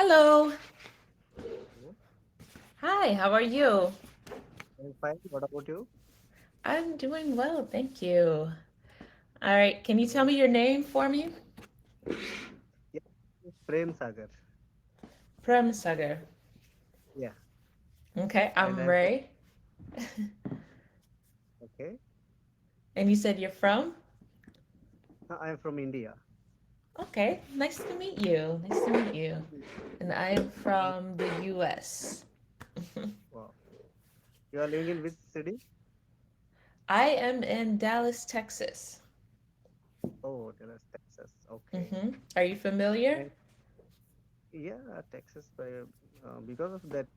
Hello. Hello. Hi, how are you? I'm fine. What about you? I'm doing well, thank you. All right, can you tell So, me your name for me? yeah, it's Prem Sagar. Prem Sagar. Yeah, Okay, and I'm I'm from, Ray. okay. And you said you're from? I'm from India. Okay, nice to meet you. Nice to meet you. Mm. And I'm And, from the US. wow. You are living in which city? I am in Dallas, Texas. Oh, Dallas, Texas. Okay. Are you familiar? And yeah, Texas. Because of that,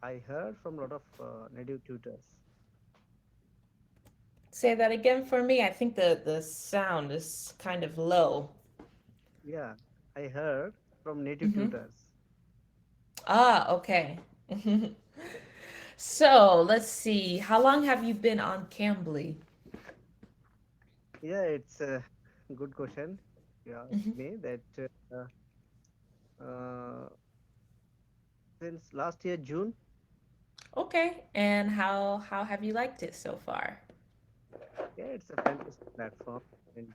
I heard from a lot of native tutors. Say that again for me. I think the sound is kind of low. Yeah, I heard from native Mm-hmm. tutors. Ah, okay. So let's see. How long have you been on Cambly? Yeah, it's a good question. You asked Hmm. me that uh, since last year, June. Okay, and how have you liked it so far? Yeah, it's a fantastic platform, and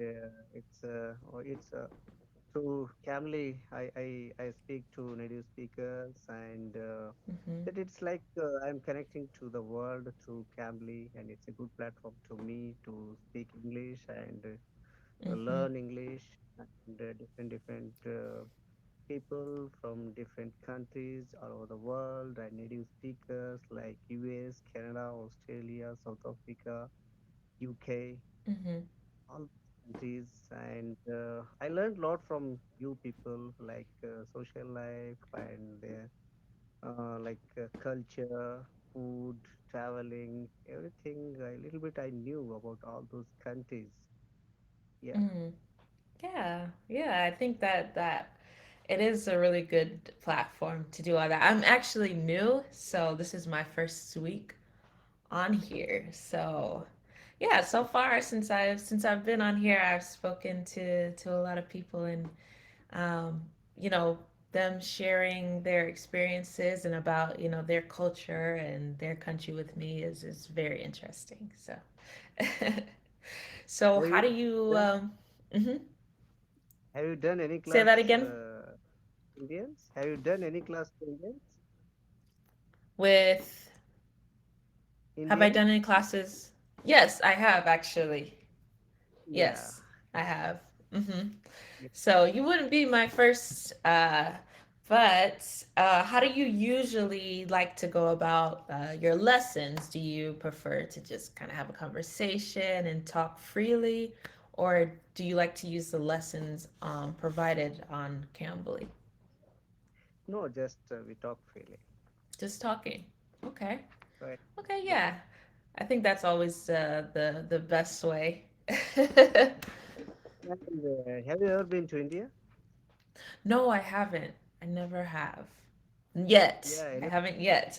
through Camly, I speak to native speakers, and Hmm. that it's like I'm connecting to the world through Camly, and it's a good platform to me to speak English and Hmm. learn English and different people from different countries all over the world and native speakers like US, Canada, Australia, South Africa, UK, Hmm. all countries, and I learned a lot from you people, like social life and their culture, food, traveling, everything. A little bit I knew about all those countries. Yeah. Hmm. Yeah, yeah. I think that it is a really good platform to do all that. I'm actually new, so this is my first week on here. So, yeah, so far since I've been on here, I've spoken to a lot of people and um, you know, them sharing their experiences and about, their culture and their country with me is very interesting. So, so Have how you do you done mhm. Have you done any Say that class again? Indians? Have you done any class to Indians? With have I Indians? done any classes? Yes, I have actually. Yeah. Yes, I have. Hmm. Yeah. So you wouldn't be my first, but how do you usually like to go about your lessons? Do you prefer to just kind of have a conversation and talk freely, or do you like to use the lessons provided on Cambly? No, just we talk freely. Just talking. Okay. Right. Okay. Yeah. Yeah. I think that's always the best way. And have you ever been to India? No, I haven't. I never have. Yet. Yeah. I haven't yet.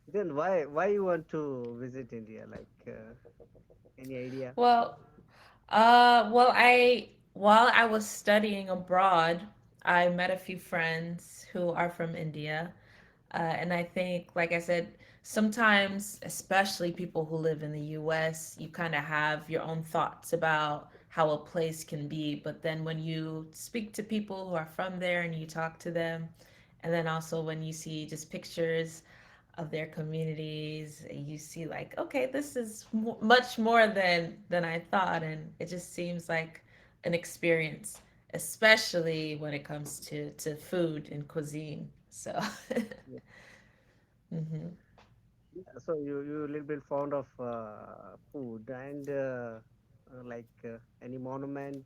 Then why you want to visit India? Like any idea? Well, well, while I was studying abroad, I met a few friends who are from India. And I think, like I said, sometimes, especially people who live in the US, you kind of have your own thoughts about how a place can be. But then when you speak to people who are from there and you talk to them, and then also when you see just pictures of their communities, you see like, okay, this is much more than I thought, and it just seems like an experience, especially when it comes to food and cuisine. So. Yeah. Hmm. Yeah, so you a little bit fond of food and any monument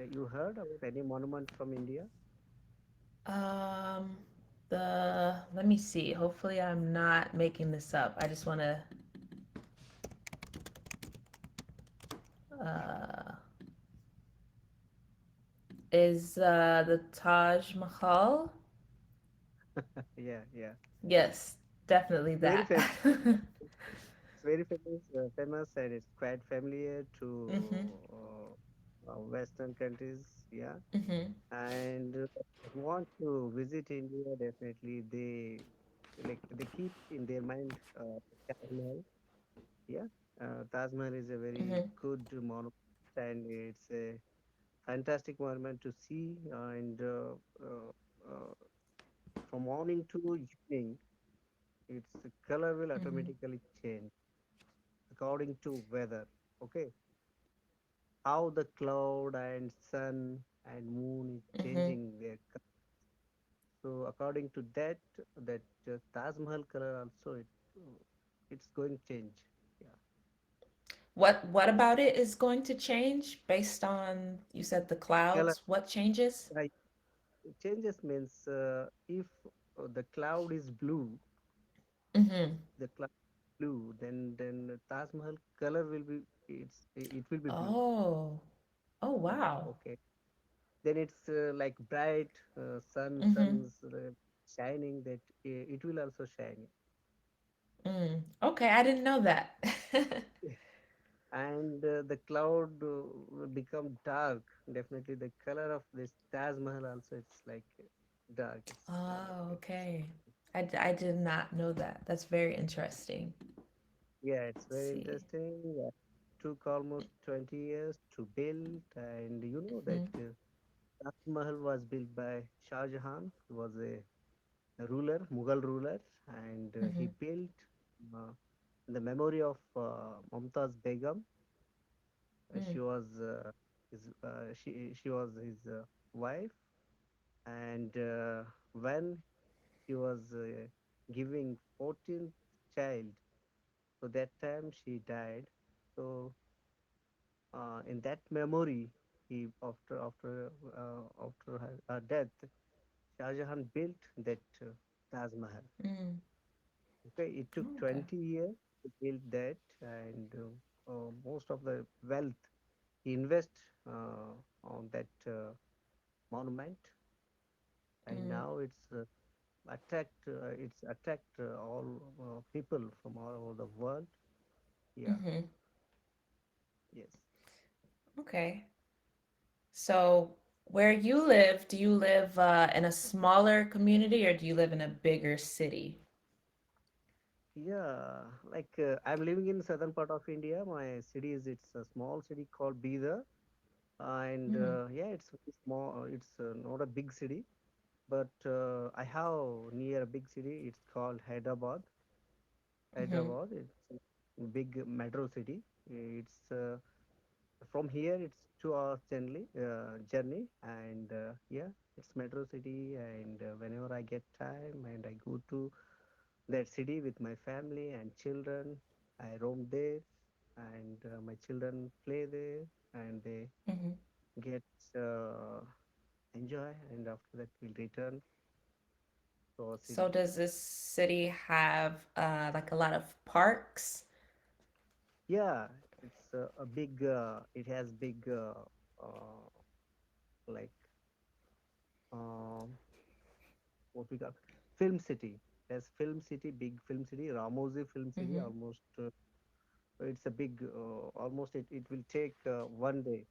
you heard about any monument from India? Um, let me see. Hopefully, I'm not making this up. I just want to. Uh, is the Taj Mahal? Yeah, yeah. Yes, definitely It's very that. famous. It's very famous, and it's quite familiar Hmm. to Western countries. Yeah, Mhm. and who want to visit India, definitely they keep in their mind Taj Mahal. Yeah, Taj Mahal is a very Mhm. good monument, and it's a fantastic monument to see. And from morning to evening, its color will Mhm. automatically change according to weather. Okay, how the cloud and sun and moon is Mhm. changing their color. So according to that, that Taj Mahal color also it's going to change. Yeah, What about it is going to change based on you said the color. clouds? What changes? Right. Changes means if the cloud is blue, Mhm. the cloud blue, then Taj Mahal color will be it will be blue. Oh. Oh wow. Okay. Then it's like bright Mhm. sun's shining that it will also shine. Mm. Okay, I didn't know that. And the cloud will become dark. Definitely, the color of this Taj Mahal also it's like dark. Oh, It's okay. I did not know that. That's very interesting. yeah, it's Let's very see. interesting. Took almost 20 years to build, and you know that Mhm. Taj Mahal was built by Shah Jahan. He was a ruler, Mughal ruler, and he Mhm. built uh, in the memory of Mumtaz Begum. Mm. She was his wife, and when he was giving 14th child, so that time she died. So in that memory, he after her death, Shah Jahan built that Taj Mahal. Mm. Okay, it took Okay. 20 years to build that, and most of the wealth he invest on that monument, and Mm. now it's attract all people from all over the world. Yeah, Mhm. yes. Okay. So, where you live, do you live in a smaller community or do you live in a bigger city? Yeah, like I'm living in southern part of India. My city is it's a small city called Bidar, and Mm. yeah, it's very small. It's not a big city, but I have near a big city. It's called Hyderabad. Mhm. Hyderabad. It's a big metro city. It's from here. It's 2 hours journey, and yeah, it's metro city. And whenever I get time, and I go to that city with my family and children. I roam there, and my children play there, and they Mhm. get enjoy. And after that, we'll return to our So, city. does this city have like a lot of parks? Yeah, it's a big. It has big, like um, what we call film city. There's film city, big film city, Ramosi film city. Mhm. Almost, it's a big. Almost it will take 1 day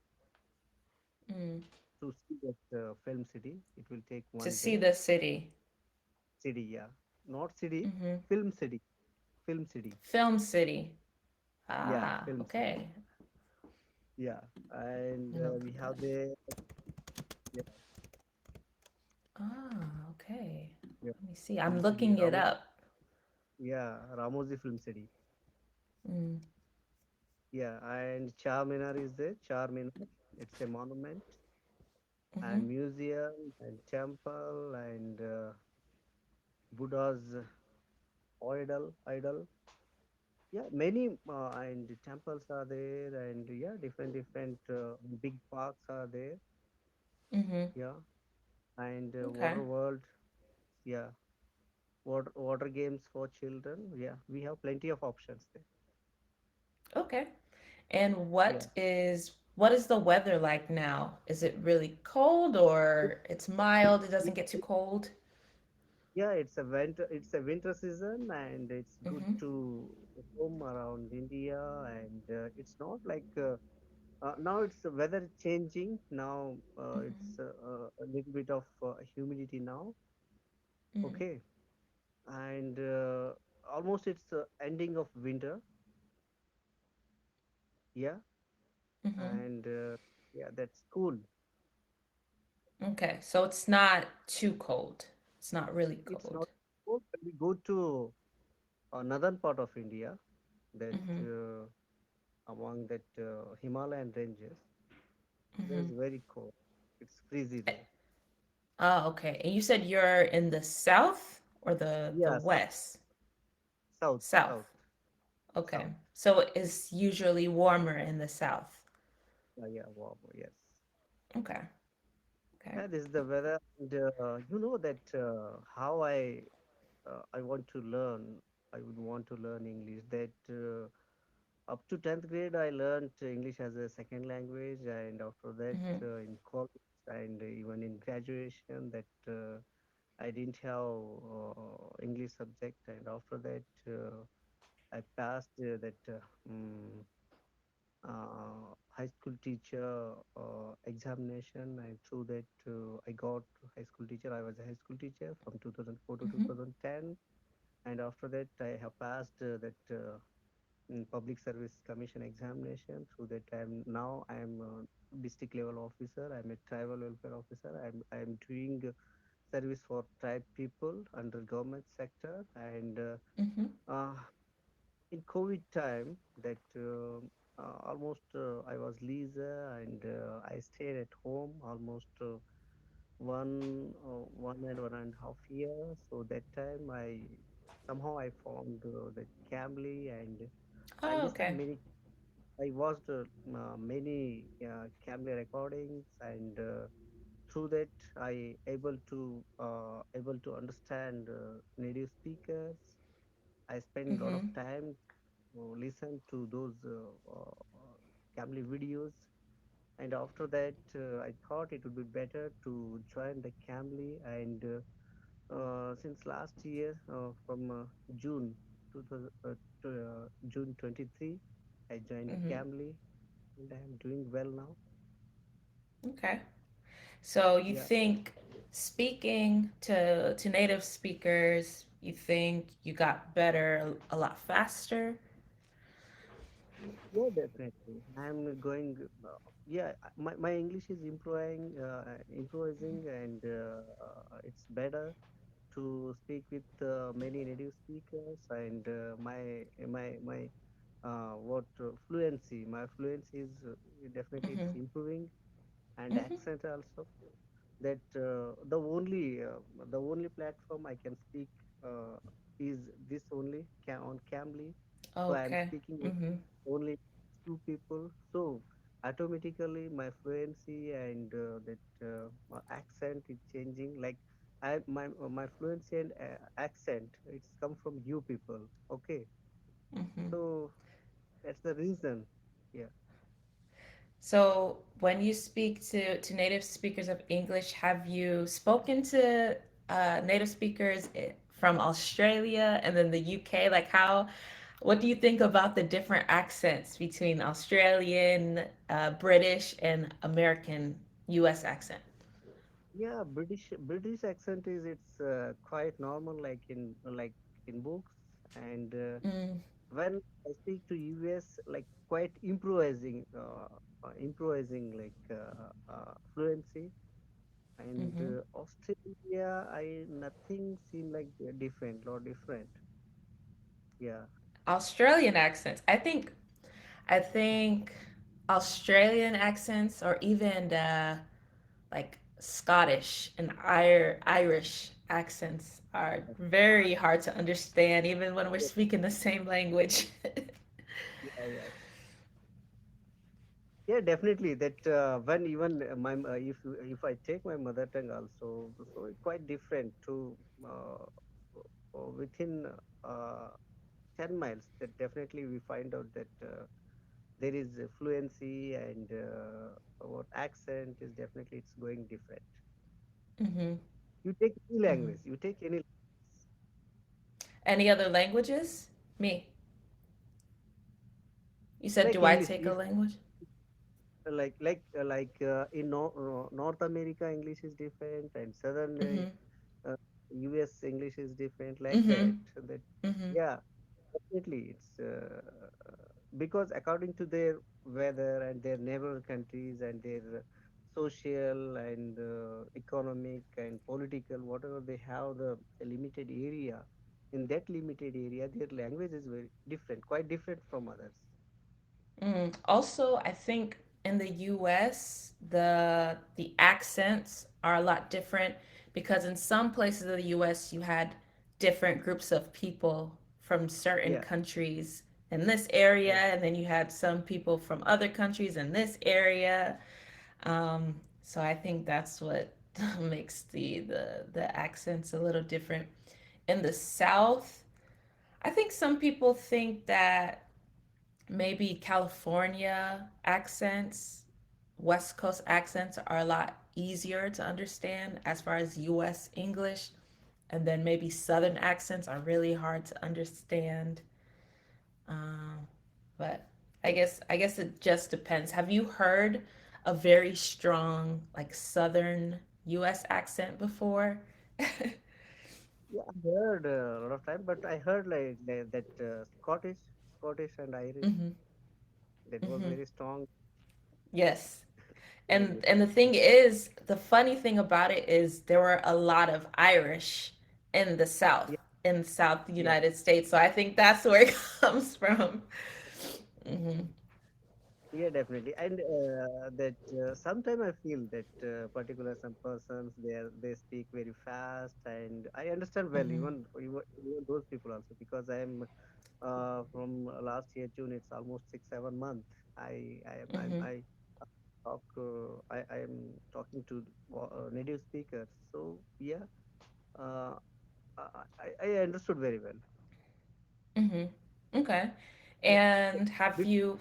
Mm. to see that film city. It will take To one see day. the city. City, yeah, not city, Mhm. film city, film city, Film city. yeah, Ah, film city, okay. yeah, and I'm gonna we put have that. the yeah, Ah, okay. yeah, Let me see. I'm film city, looking it up. Ramosi film city, Mm. yeah, and Charminar is there. Charminar, it's a monument and Mhm. museum and temple and Buddha's idol. Yeah, many and the temples are there, and yeah, different big parks are there. Mhm. Yeah, and Okay. water world. Yeah, water games for children. Yeah, we have plenty of options there. Okay. And Yeah, what is the weather like now? Is it really cold or it's mild? It doesn't It- get too cold? yeah, it's a winter season, and it's good Mhm. to roam around India, and it's not like Now it's weather changing. Now it's Mm-hmm. a little bit of humidity now. Mm-hmm. Okay, and almost it's ending of winter. Yeah, Mm-hmm. and yeah, that's cool. Okay, so it's not too cold. It's not really It's cold. not cold. When we go to northern part of India, that Mm-hmm. among that Himalayan ranges, Mm-hmm. there's very cold. It's freezing there. Oh, okay. And you said you're in the south or the Yeah, west? south, South. south, Okay. south. So it's usually warmer in the south. Yeah, warm. Yes. Okay. Okay. Yeah, this is the weather. And you know that how I want to learn. I would want to learn English. That up to 10th grade, I learned English as a second language, and after that, Mm-hmm. in college and even in graduation, that I didn't have English subject, and after that, I passed that high school teacher examination, and through that, I got high school teacher. I was a high school teacher from 2004 to Mm-hmm. 2010, and after that, I have passed that. Public Service Commission examination. Through that time, now I am a district level officer. I'm a tribal welfare officer. I'm doing service for tribe people under government sector. And Mm-hmm. uh, in COVID time, that almost I was leisure and I stayed at home almost one and a half years. So that time I somehow I found that cambly and I Oh, listened okay. many I watched many camera recordings, and through that I able to understand native speakers. I spend a lot of Mm-hmm. time to listen to those Cambly videos, and after that I thought it would be better to join the Cambly. And since last year, from June 2000, June 23, I joined the Mm-hmm. Cambly and I am doing well now. Okay. So you Yeah, think speaking to native speakers, you think you got better a lot faster? yeah, definitely. I'm going. Yeah, my English is improvising, and it's better to speak with many native speakers. And my fluency is definitely it's Mm-hmm. improving, and Mm-hmm. accent also. That the only platform I can speak uh, is this only on Cambly. So I am Okay. speaking with Mm-hmm. only two people. So automatically my fluency and that my accent is changing. Like my fluency and accent it's come from you people. Okay, Mm-hmm. so that's the reason. Yeah. So when you speak to native speakers of English, have you spoken to native speakers from Australia and then the UK? Like how, what do you think about the different accents between Australian, British, and American US accent? Yeah, British accent is it's quite normal, like in books, and Mm, when I speak to US, like quite improvising like fluency, and mm-hmm. Australia, I nothing seem like different or different. Yeah, Australian accents. I think Australian accents or even like Scottish and Irish accents are very hard to understand, even when we're yeah, speaking the same language. yeah, yeah. Yeah, definitely. That when even if I take my mother tongue also, so it's quite different to within 10 miles. That definitely we find out that there is a fluency and what accent is definitely it's going different. Mm-hmm. You take any Mm-hmm. language, you take any Any other languages? Me. You said, like do I English. take a If language? in North America, English is different, and Southern Mhm. uh, US English is different, like that. Mhm. That Mhm. yeah, definitely it's because according to their weather and their neighbor countries and their social and economic and political, whatever they have, the limited area. In that limited area, their language is very different, quite different from others. Also, I think in the US, the accents are a lot different because in some places of the US you had different groups of people from certain Yeah, countries in this area, yeah. and then you had some people from other countries in this area. So I think that's what makes the accents a little different. In the South, I think some people think that maybe California accents, West Coast accents are a lot easier to understand as far as US English. And then maybe Southern accents are really hard to understand. Um, but I guess it just depends. Have you heard a very strong like Southern US accent before? Yeah, I heard a lot of time, but I heard like that Scottish and Irish. Mm-hmm. That was Mm-hmm. very strong, Yes. very And the different. thing is, the funny thing about it is there were a lot of Irish in the South, Yeah, in South yeah, United States. So I think that's where it comes from. Hmm. yeah, definitely. And that sometimes I feel that particular some persons they speak very fast, and I understand well Hmm. even those people also, because I am from last year June. It's almost 6 7 months. Hmm. I talk I am talking to native speakers. So yeah, uh, I understood very well. Hmm. Okay. Yeah. And have Be- you?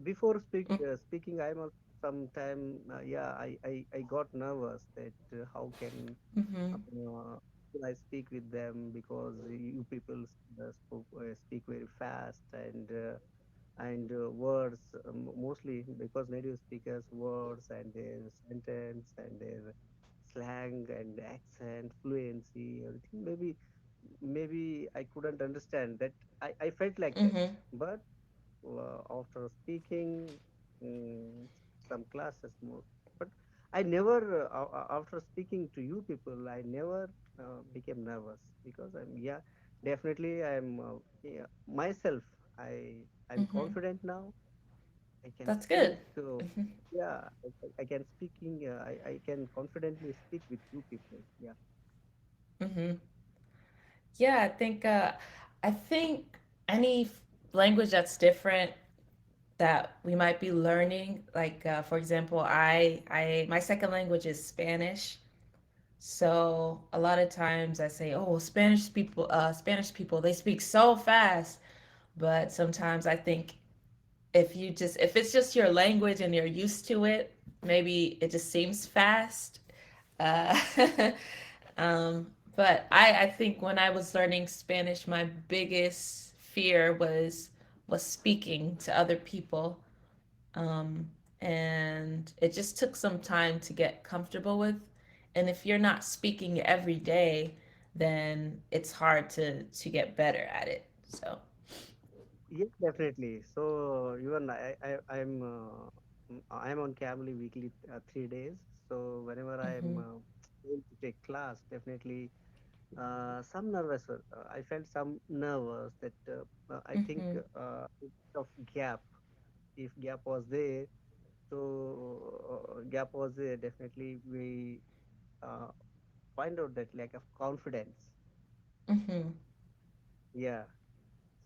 Before speaking, I'm also sometime I got nervous that how can Mm-hmm. I speak with them, because you people speak very fast, and words, mostly because native speakers words and their sentence and their slang and accent fluency, everything, maybe I couldn't understand that. I felt like that, Mm-hmm. but after speaking some classes more, but I never after speaking to you people, I never became nervous, because I'm, yeah, definitely I'm, yeah, myself. I'm Mm-hmm. confident now. I can That's speak, good. Hmm. yeah, I can speaking, I can confidently speak with you people. Yeah. Hmm. Yeah, I think any language that's different that we might be learning, like for example, I my second language is Spanish. So a lot of times I say, "Oh, Spanish people, they speak so fast." But sometimes I think if it's just your language and you're used to it, maybe it just seems fast. Uh, but I think when I was learning Spanish, my biggest fear was speaking to other people, um, and it just took some time to get comfortable with. And if you're not speaking every day, then it's hard to get better at it. So. Yes, definitely. So even I'm on cambly weekly 3 days. So whenever I'm Mhm. going to take class, definitely some nervous. I felt some nervous that I think Mhm. of gap. If gap was there, so gap was there. Definitely we uh, find out that lack of confidence. Mhm. Yeah.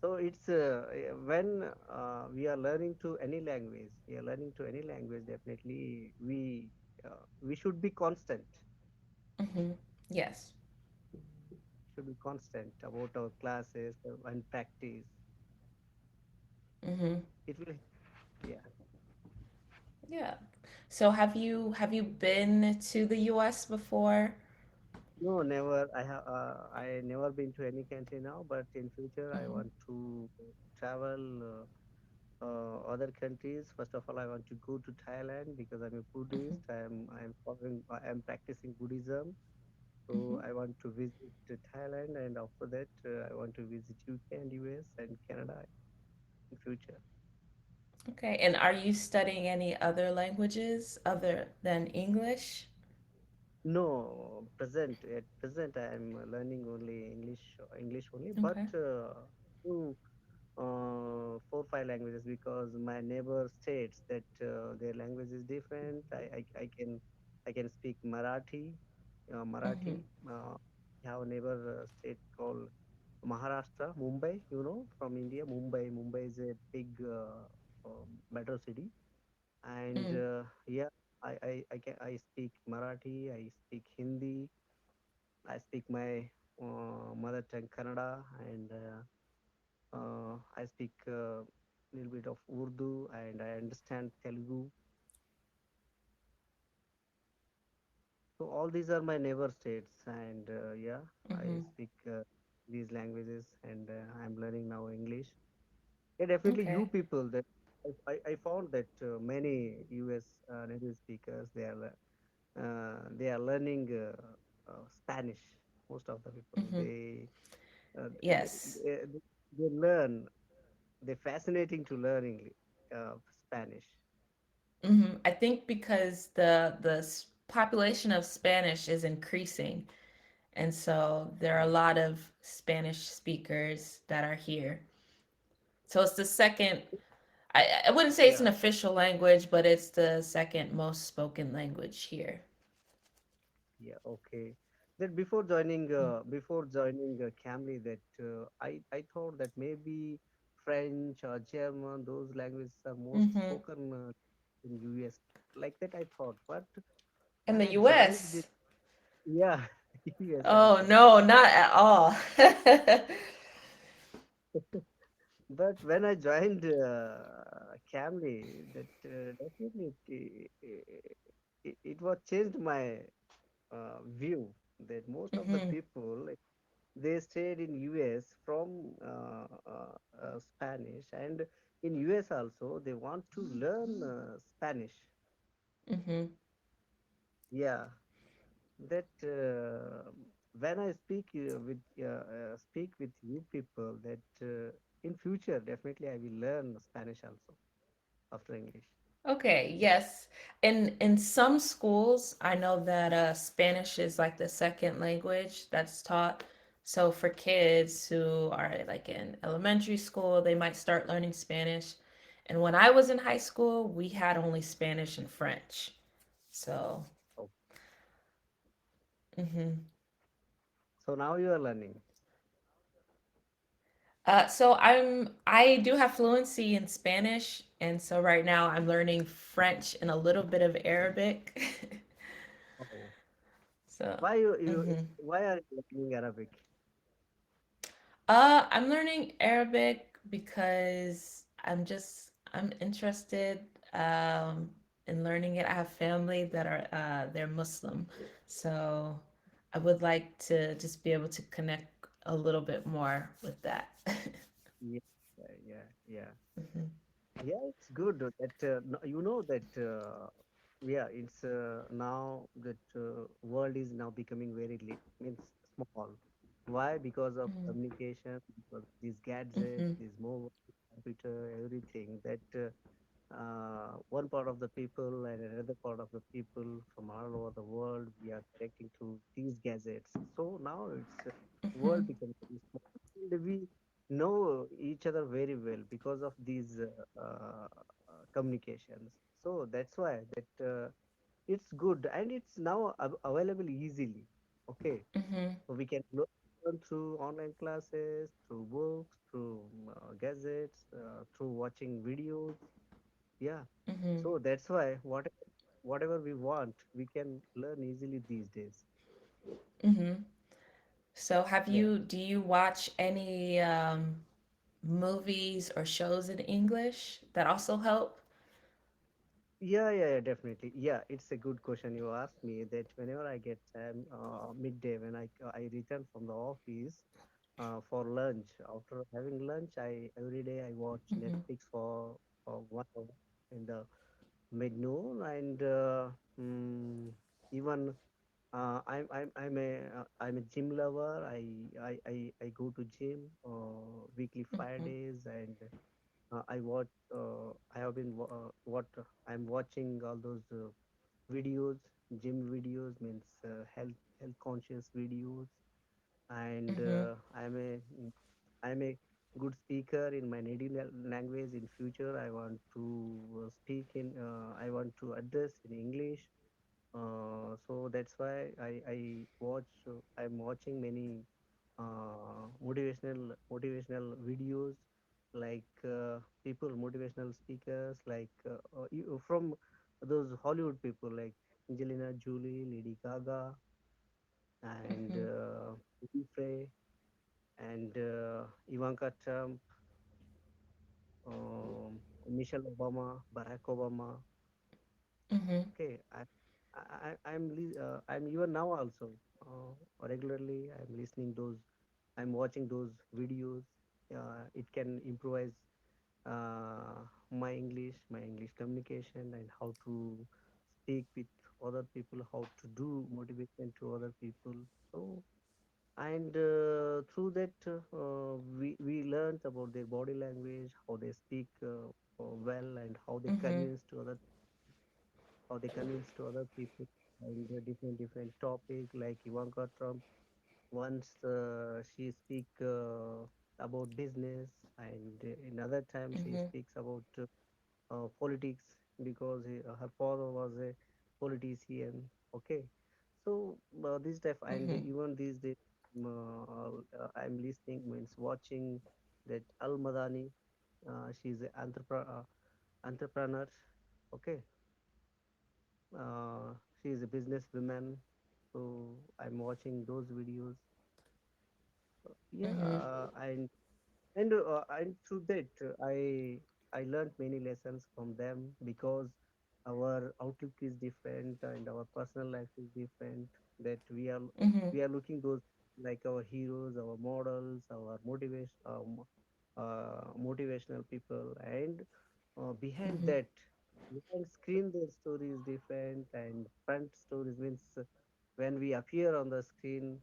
So it's when we are learning to any language, definitely we should be constant. Mhm. Yes. Should be constant about our classes and practice. Mhm. It will, yeah. Yeah. So have you been to the US before? No, never. I never been to any country now, but in future I Mhm. want to travel other countries. First of all, I want to go to Thailand because I'm a Hmm. Buddhist. I'm practicing Buddhism. So Hmm. I want to visit Thailand, and after that, I want to visit UK and US and Canada in future. Okay, and are you studying any other languages other than English? No, at present I am learning only English only, but Okay. few, 4 5 languages because my neighbor states that their language is different. I can speak Marathi, Hmm. Marathi. We have a neighbor state called Maharashtra, Mumbai. You know, from India, Mumbai is a big metro city, and Mm. yeah, I speak Marathi, I speak Hindi, I speak my mother tongue Kannada, and I speak a little bit of Urdu, and I understand Telugu. So all these are my neighbor states, and yeah, I Hmm. speak these languages, and I'm learning now English. Yeah, definitely you Okay. people that I found that many US native speakers they are learning Spanish. Most of the people Hmm. uh, Yes. they learn. They're fascinating to learning Spanish. I think because the population of Spanish is increasing, and so there are a Yeah, lot of Spanish speakers that are here. So it's the second. I wouldn't say it's yeah, an official language, but it's the second most spoken language here. yeah. Okay. That before joining Cambly, that I thought that maybe French or German, those languages are most Mm-hmm. spoken in US. Like that, I thought. But In when the I joined the U.S. yeah US Oh also. no, not at all. But when I joined Camry, that definitely it was changed my view that most of the Hmm. people like, they stayed in US from Spanish, and in US also they want to learn Spanish. Hmm. Yeah, that when I speak with you people that in future definitely I will learn Spanish also after English. Okay, yes. In some schools, I know that Spanish is like the second language that's taught. So for kids who are like in elementary school, they might start learning Spanish. And when I was in high school, we had only Spanish and French. So, Oh, mhm. so now you are learning. I do have fluency in Spanish, and so right now I'm learning French and a little bit of Arabic. Oh, So, why mhm. why are you learning Arabic? I'm learning Arabic because I'm interested in learning it. I have family that are they're Muslim, so I would like to just be able to connect a little bit more with that. Yeah, yeah, yeah. Mhm. Yeah, it's good that you know that yeah, it's now that world is now becoming very means small. Why? Because of Mhm. communication, because these gadgets, Mhm. these mobile computer, everything that one part of the people and another part of the people from all over the world we are connecting to these gadgets. So now it's world Mhm. becomes very small. And we know each other very well because of these communications. So that's why that it's good and it's now available easily. Okay, Mhm. so we can learn through online classes, through books, through gadgets, through watching videos. Yeah, Mhm. so that's why whatever we want, we can learn easily these days. Mhm. So Yeah. do you watch any movies or shows in English that also help? Yeah, definitely. Yeah, it's a good question you asked me that whenever I get time, midday when I return from the office for lunch. After having lunch, I every day I watch Mhm. Netflix for 1 hour in the midnoon, and mm, even I'm a gym lover. I go to gym weekly Mhm. 5 days, and I watch. I have been what I'm watching all those videos, gym videos, means health conscious videos, and Mhm. I'm a good speaker in my native language. In future, I want to I want to address in English. So that's why I'm watching many motivational videos, like people, motivational speakers, like from those Hollywood people like Angelina Jolie, Lady Gaga, and Mhm. Frey, and Ivanka Trump, Michelle Obama, Barack Obama. Mhm. Okay, I'm even now also regularly I'm listening those, I'm watching those videos. It can improvise my English communication, and how to speak with other people, how to do motivation to other people. So, and through that we learned about their body language, how they speak well, and Mhm. how they convince to other people, and different topic, like Ivanka Trump. Once she speak about business, and another time she Mhm. speaks about politics, because her father was a politician. Okay, so this type, and Mhm. even these days, I'm listening, means watching that Al Madani. She's an entrepreneur. Okay, uh, she is a businesswoman. So I'm watching those videos. Yeah, Mhm. and through that I learned many lessons from them, because our outlook is different and our personal life is different. That Mhm. we are looking those like our heroes, our models, our motivational people, and behind Mhm. that, behind screen, their story is different, and front stories means when we appear on the screen,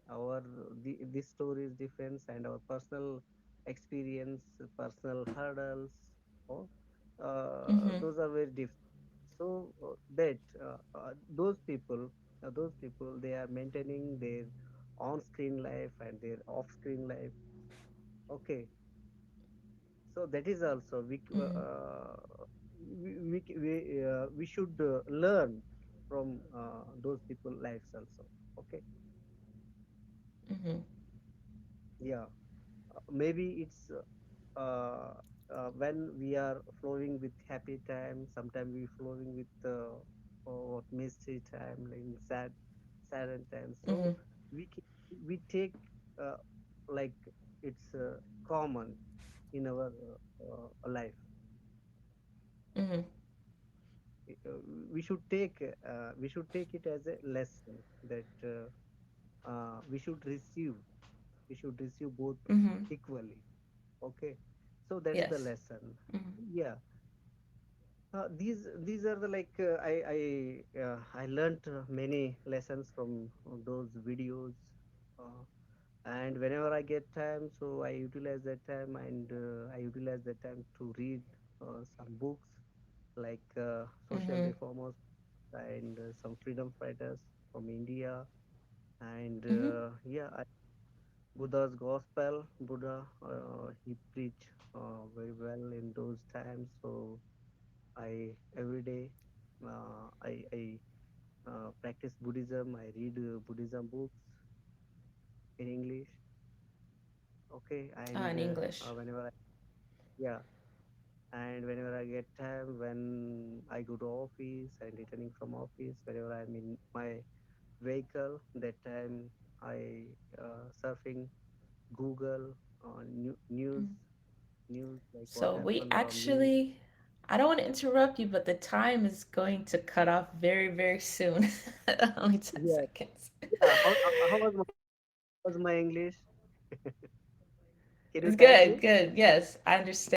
this story is different, and our personal experience, personal hurdles, oh, Mhm. those are very different. So that those people, they are maintaining their on-screen life and their off-screen life. Okay, so that is also Mhm. we should learn from those people lives also. Okay, Mhm. yeah. Maybe it's when we are flowing with happy time, sometimes we flowing with what mystery time, like sadden time. So Mhm. we take uh, like it's common in our life. Mhm. Uh, we should take it as a lesson, that we should receive both Mhm. equally. Okay, so that is the Yes. lesson. Mhm. Yeah, these are the like I learned many lessons from those videos, uh, and whenever I get time, so I utilize that time, and I utilize that time to read some books, like social Mhm. reformers, and some freedom fighters from India, and Mhm. yeah, Buddha's gospel. Buddha, he preached very well in those times. So I every day I practice Buddhism. I read Buddhism books in English. Okay, Ah, and in English. yeah, and whenever I get time, when I go to office and returning from office, whenever I'm in my vehicle, that time I surfing Google Mhm. news, like what So we happened around me. actually, I don't want to interrupt you, but the time is going to cut off very, very soon. Only 10 Yeah, seconds. yeah. How was my English? Can you It's catch good, it? good. Yes, I understand.